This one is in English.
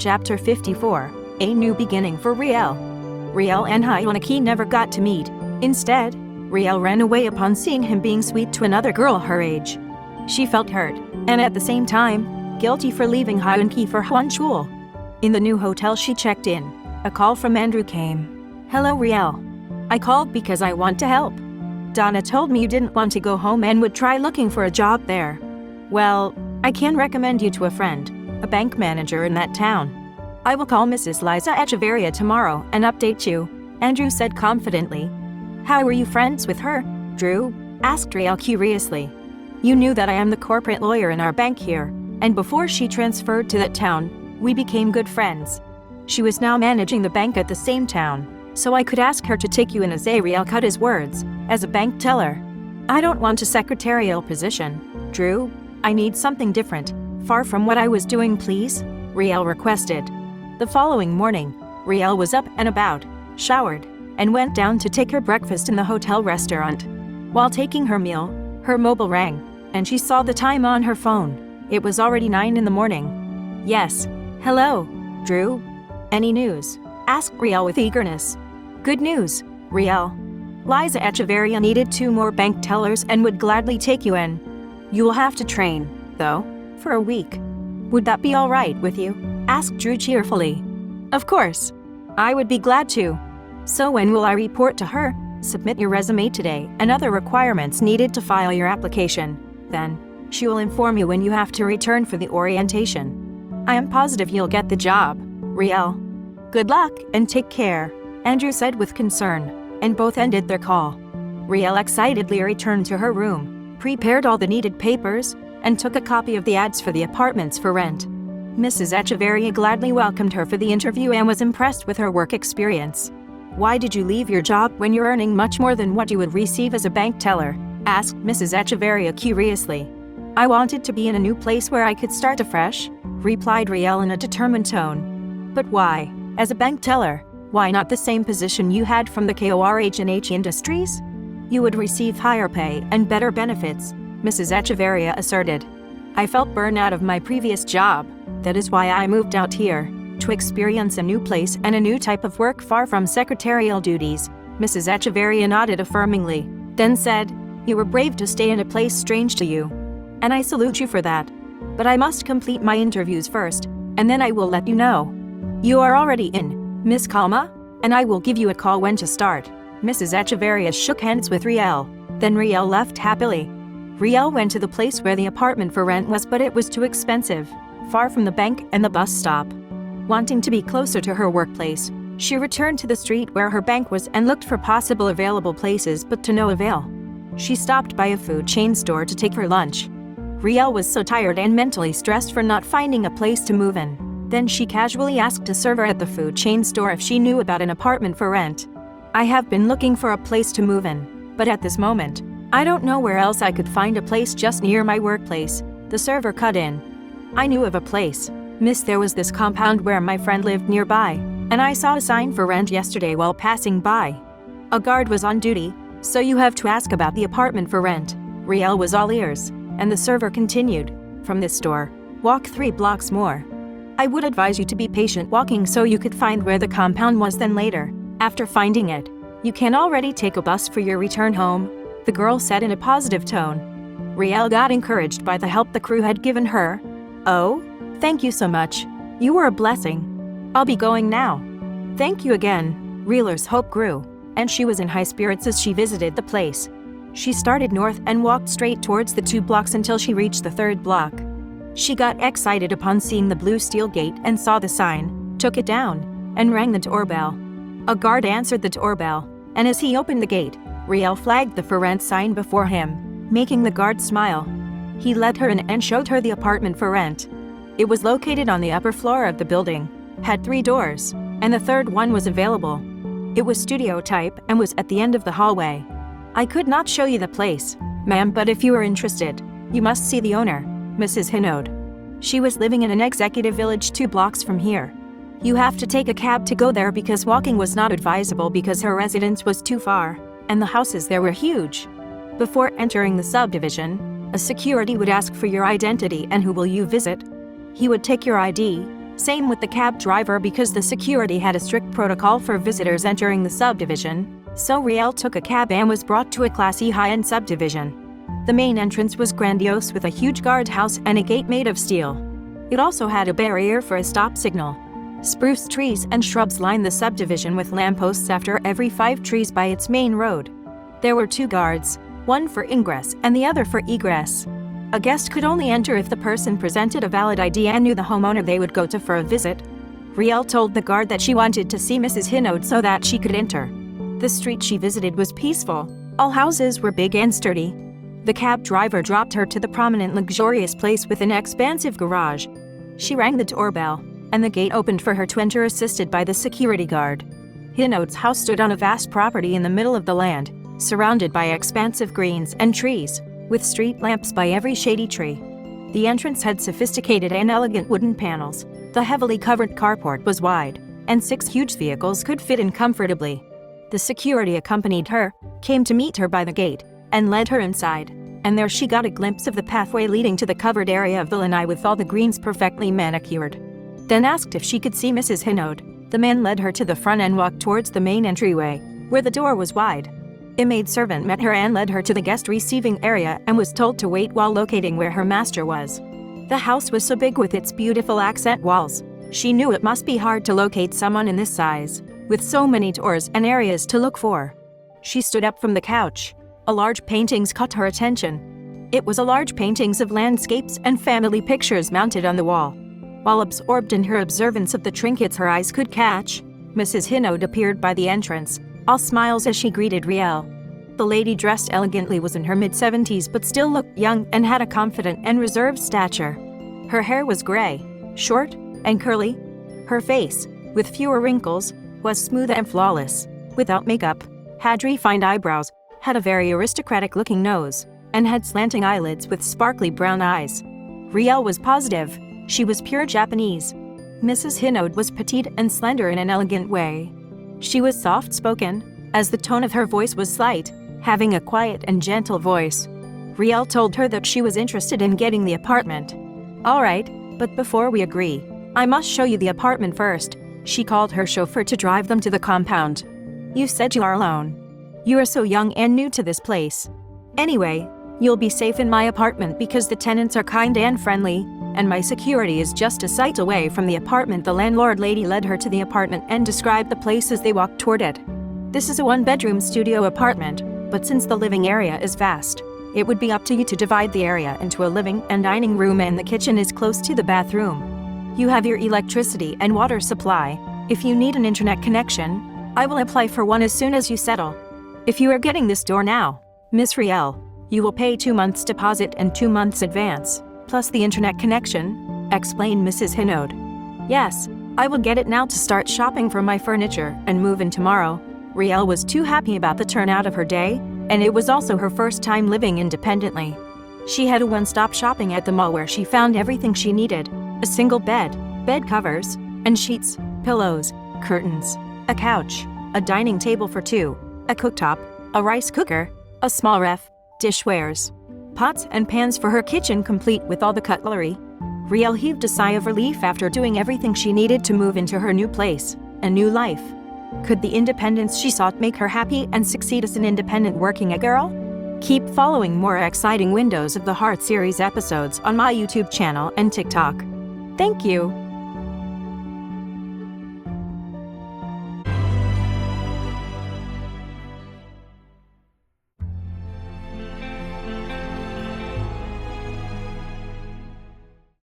Chapter 54. A New Beginning for Rielle. Rielle and Hyunaki never got to meet. Instead, Rielle ran away upon seeing him being sweet to another girl her age. She felt hurt, and at the same time, guilty for leaving Hyunaki for Hwonchul. In the new hotel she checked in, a call from Andrew came. "Hello Rielle. I called because I want to help. Donna told me you didn't want to go home and would try looking for a job there. Well, I can recommend you to a friend, a bank manager in that town. I will call Mrs. Liza Echeverria tomorrow and update you," Andrew said confidently. "How were you friends with her, Drew?" asked Rielle curiously. "You knew that I am the corporate lawyer in our bank here, and before she transferred to that town, we became good friends. She was now managing the bank at the same town, so I could ask her to take you in as Rielle cut his words, as a bank teller. I don't want a secretarial position, Drew. I need something different, far from what I was doing, please," Rielle requested. The following morning, Rielle was up and about, showered, and went down to take her breakfast in the hotel restaurant. While taking her meal, her mobile rang, and she saw the time on her phone. It was already 9 in the morning. "Yes. Hello, Drew. Any news?" asked Rielle with eagerness. "Good news, Rielle. Liza Echeverria needed 2 more bank tellers and would gladly take you in. You will have to train, though, for a week. Would that be all right with you?" asked Drew cheerfully. "Of course. I would be glad to. So when will I report to her?" "Submit your resume today and other requirements needed to file your application. Then, she will inform you when you have to return for the orientation. I am positive you'll get the job, Rielle. Good luck and take care," Andrew said with concern, and both ended their call. Rielle excitedly returned to her room, prepared all the needed papers, and took a copy of the ads for the apartments for rent. Mrs. Echeverria gladly welcomed her for the interview and was impressed with her work experience. "Why did you leave your job when you're earning much more than what you would receive as a bank teller?" asked Mrs. Echeverria curiously. "I wanted to be in a new place where I could start afresh," replied Rielle in a determined tone. "But why, as a bank teller? Why not the same position you had from the KORH&H Industries? You would receive higher pay and better benefits," Mrs. Echeverria asserted. "I felt burned out of my previous job. That is why I moved out here, to experience a new place and a new type of work far from secretarial duties," Mrs. Echeverria nodded affirmingly, then said, "You were brave to stay in a place strange to you, and I salute you for that. But I must complete my interviews first, and then I will let you know. You are already in, Miss Kalma, and I will give you a call when to start." Mrs. Echeverria shook hands with Rielle, then Rielle left happily. Rielle went to the place where the apartment for rent was, but it was too expensive, far from the bank and the bus stop. Wanting to be closer to her workplace, she returned to the street where her bank was and looked for possible available places, but to no avail. She stopped by a food chain store to take her lunch. Rielle was so tired and mentally stressed for not finding a place to move in. Then she casually asked a server at the food chain store if she knew about an apartment for rent. "I have been looking for a place to move in, but at this moment, I don't know where else I could find a place just near my workplace," the server cut in. "I knew of a place, miss. There was this compound where my friend lived nearby, and I saw a sign for rent yesterday while passing by. A guard was on duty, so you have to ask about the apartment for rent." Rielle was all ears, and the server continued, "From this store, walk 3 blocks more. I would advise you to be patient walking so you could find where the compound was, then later, after finding it, you can already take a bus for your return home," the girl said in a positive tone. Rielle got encouraged by the help the crew had given her. "Oh, thank you so much. You were a blessing. I'll be going now." "Thank you again." Rielle's hope grew, and she was in high spirits as she visited the place. She started north and walked straight towards the 2 blocks until she reached the 3rd block. She got excited upon seeing the blue steel gate and saw the sign, took it down, and rang the doorbell. A guard answered the doorbell, and as he opened the gate, Rielle flagged the for rent sign before him, making the guard smile. He led her in and showed her the apartment for rent. It was located on the upper floor of the building, had 3 doors, and the 3rd one was available. It was studio type and was at the end of the hallway. "I could not show you the place, ma'am, but if you are interested, you must see the owner, Mrs. Hinaud. She was living in an executive village 2 blocks from here. You have to take a cab to go there because walking was not advisable because her residence was too far, and the houses there were huge. Before entering the subdivision, a security would ask for your identity and who will you visit. He would take your ID, Same with the cab driver because the security had a strict protocol for visitors entering the subdivision, so Rielle took a cab and was brought to a classy high-end subdivision. The main entrance was grandiose with a huge guardhouse and a gate made of steel. It also had a barrier for a stop signal. Spruce trees and shrubs lined the subdivision with lampposts after every 5 trees by its main road. There were 2 guards, one for ingress and the other for egress. A guest could only enter if the person presented a valid ID and knew the homeowner they would go to for a visit. Rielle told the guard that she wanted to see Mrs. Hinault so that she could enter. The street she visited was peaceful. All houses were big and sturdy. The cab driver dropped her to the prominent luxurious place with an expansive garage. She rang the doorbell, and the gate opened for her to enter assisted by the security guard. Hinault's house stood on a vast property in the middle of the land, surrounded by expansive greens and trees, with street lamps by every shady tree. The entrance had sophisticated and elegant wooden panels. The heavily covered carport was wide, and 6 huge vehicles could fit in comfortably. The security accompanied her, came to meet her by the gate, and led her inside, and there she got a glimpse of the pathway leading to the covered area of the lanai with all the greens perfectly manicured. Then asked if she could see Mrs. Hinault. The man led her to the front and walked towards the main entryway, where the door was wide. A maidservant met her and led her to the guest receiving area and was told to wait while locating where her master was. The house was so big with its beautiful accent walls. She knew it must be hard to locate someone in this size, with so many doors and areas to look for. She stood up from the couch. A large paintings caught her attention. It was a large paintings of landscapes and family pictures mounted on the wall. While absorbed in her observance of the trinkets her eyes could catch, Mrs. Hinault appeared by the entrance, all smiles as she greeted Rielle. The lady dressed elegantly was in her mid-70s but still looked young and had a confident and reserved stature. Her hair was gray, short, and curly. Her face, with fewer wrinkles, was smooth and flawless, without makeup, had refined eyebrows, had a very aristocratic-looking nose, and had slanting eyelids with sparkly brown eyes. Rielle was positive. She was pure Japanese. Mrs. Hinault was petite and slender in an elegant way. She was soft-spoken, as the tone of her voice was slight, having a quiet and gentle voice. Rielle told her that she was interested in getting the apartment. "All right, but before we agree, I must show you the apartment first." She called her chauffeur to drive them to the compound. "You said you are alone. You are so young and new to this place. Anyway, you'll be safe in my apartment because the tenants are kind and friendly, and my security is just a sight away from the apartment." The landlord lady led her to the apartment and described the place as they walked toward it. "This is a 1-bedroom studio apartment, but since the living area is vast, it would be up to you to divide the area into a living and dining room, and the kitchen is close to the bathroom. You have your electricity and water supply. If you need an internet connection, I will apply for one as soon as you settle. If you are getting this door now, Miss Rielle, you will pay 2 months deposit and 2 months advance, plus the internet connection," explained Mrs. Hinault. "Yes, I will get it now to start shopping for my furniture and move in tomorrow." Rielle was too happy about the turnout of her day, and it was also her first time living independently. She had a one-stop shopping at the mall where she found everything she needed: a single bed, bed covers, and sheets, pillows, curtains, a couch, a dining table for 2, a cooktop, a rice cooker, a small ref, dishwares, pots and pans for her kitchen complete with all the cutlery. Rielle heaved a sigh of relief after doing everything she needed to move into her new place, a new life. Could the independence she sought make her happy and succeed as an independent working girl? Keep following more exciting Windows of the Heart series episodes on my YouTube channel and TikTok. Thank you.